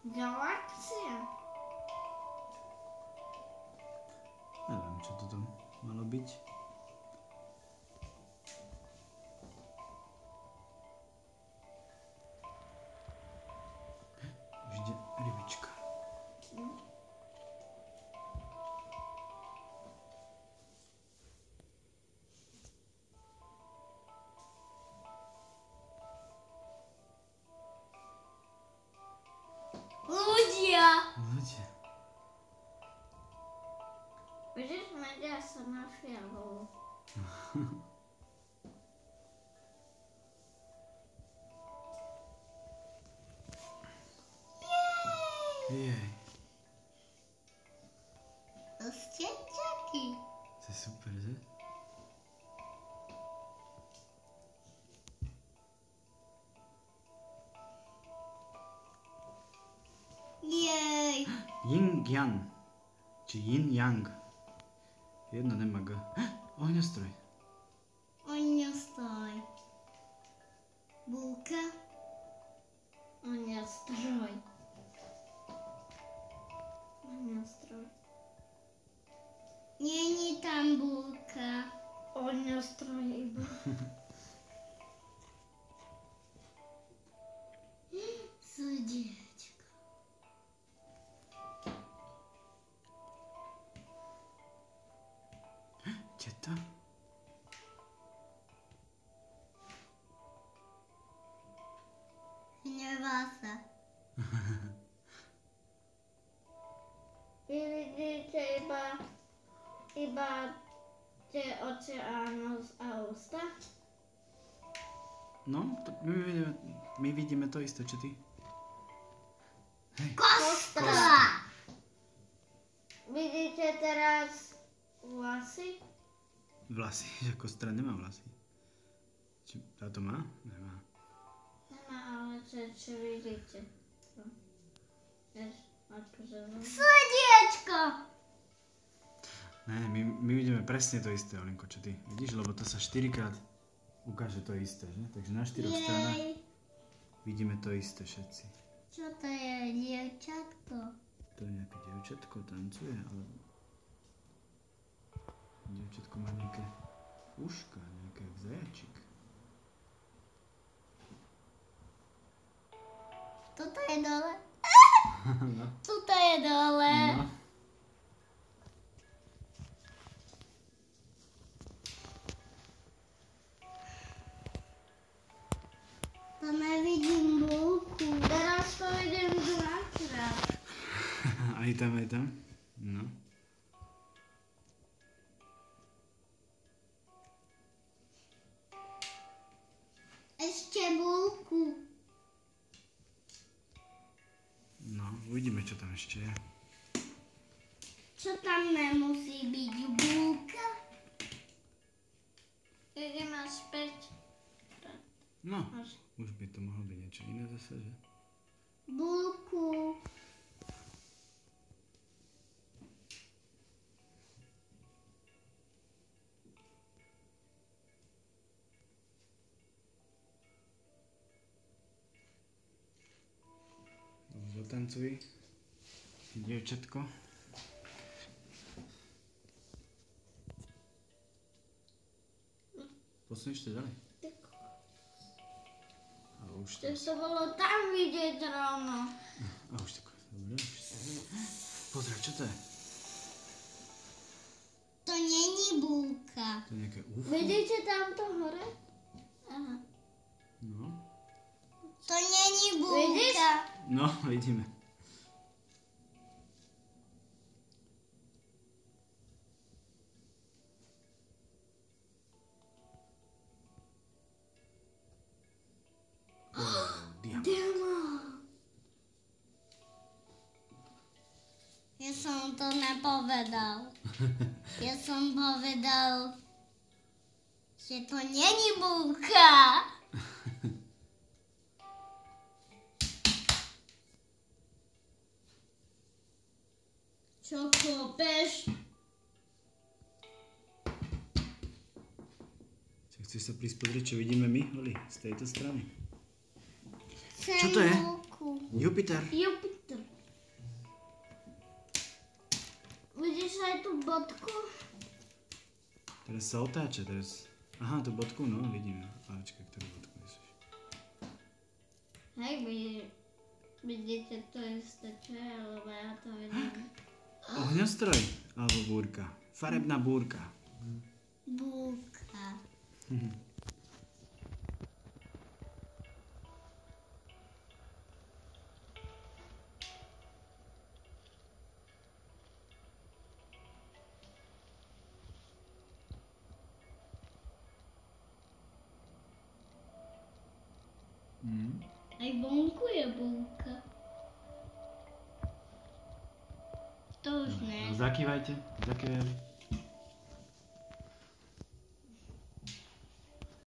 Galaxia. Neviem, čo to tam malo byť. Vždy rybička. Ľudia. Ľudia. Vidíš, media sa na fialovú. Jej. To ste čaky. To je super, že? Jej. Yin Yang. Či Yin Yang. Jedno nemá G. Ohňostroj. Ohňostroj. Búka. Ohňostroj. Ohňostroj. Není tam búka. Ohňostroj iba. Srdiečko. Teta? Hnevá sa. Vy vidíte iba tie oči a nos a ústa? No, tak my vidíme to isté, čo ty? Hej. Kostra! Vidíte teraz vlasy? Vlasy, že kostra nemá vlasy. Či táto má? Nemá. Nemá, ale čo vidíte? Srdiečko! Ne, my vidíme presne to isté, Olinko, čo ty. Vidíš, lebo to sa 4-krát ukáže to isté, že? Takže na 4 stranách vidíme to isté všetci. Čo to je, dievčatko? To je nejaké dievčatko, tancuje, ale... Dievčatko má nejaké uška, nejaký zajačik. Tuto je dole. No. Tuto je dole. No. To nevidím búku. Teraz to vidím dvakrát. Aj tam, aj tam. No. Ešte búku. No, uvidíme, čo tam ešte je. Čo tam nemusí byť búka? Ideme späť. No, už by to mohlo byť niečo iné zase, že? Búku. Zatancuj, dievčatko. Posunieš to ďalej. A už to... To bolo tam vidieť rovno. A už tak, dobre. Pozri, čo to je? To není búka. To je nejaké UFO? Vidíte tamto hore? Aha. No. To není búka. No, vidíme. Diamant. Ja som to nepovedal. Ja som povedal, že to není búka. Čo kopeš? Chceš sa prísť pozrieť, čo vidíme my, Oli, z tejto strany? Čo to je? Jupiter. Jupiter. vidíš aj tú bodku? Teraz sa otáča, teraz... Aha, tú bodku, no, vidím. Ale čakaj, ktorú bodku myslíš? Hej, vy vidíte to isté, čo je, lebo ja to vidím. Ohňostroj, alebo búrka. Farebná búrka. Búka. Aj vonku je búka. To už ne. Zakývajte, zakývajte.